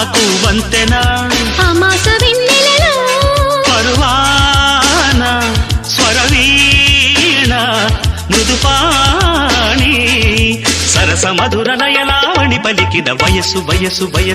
నాకు వంతెన అమాస వెన్నెలలో పరువాన స్వరవీణ మృదుపాణి సరస మధుర నయలావణి పలికిన వయసు వయసు వయసు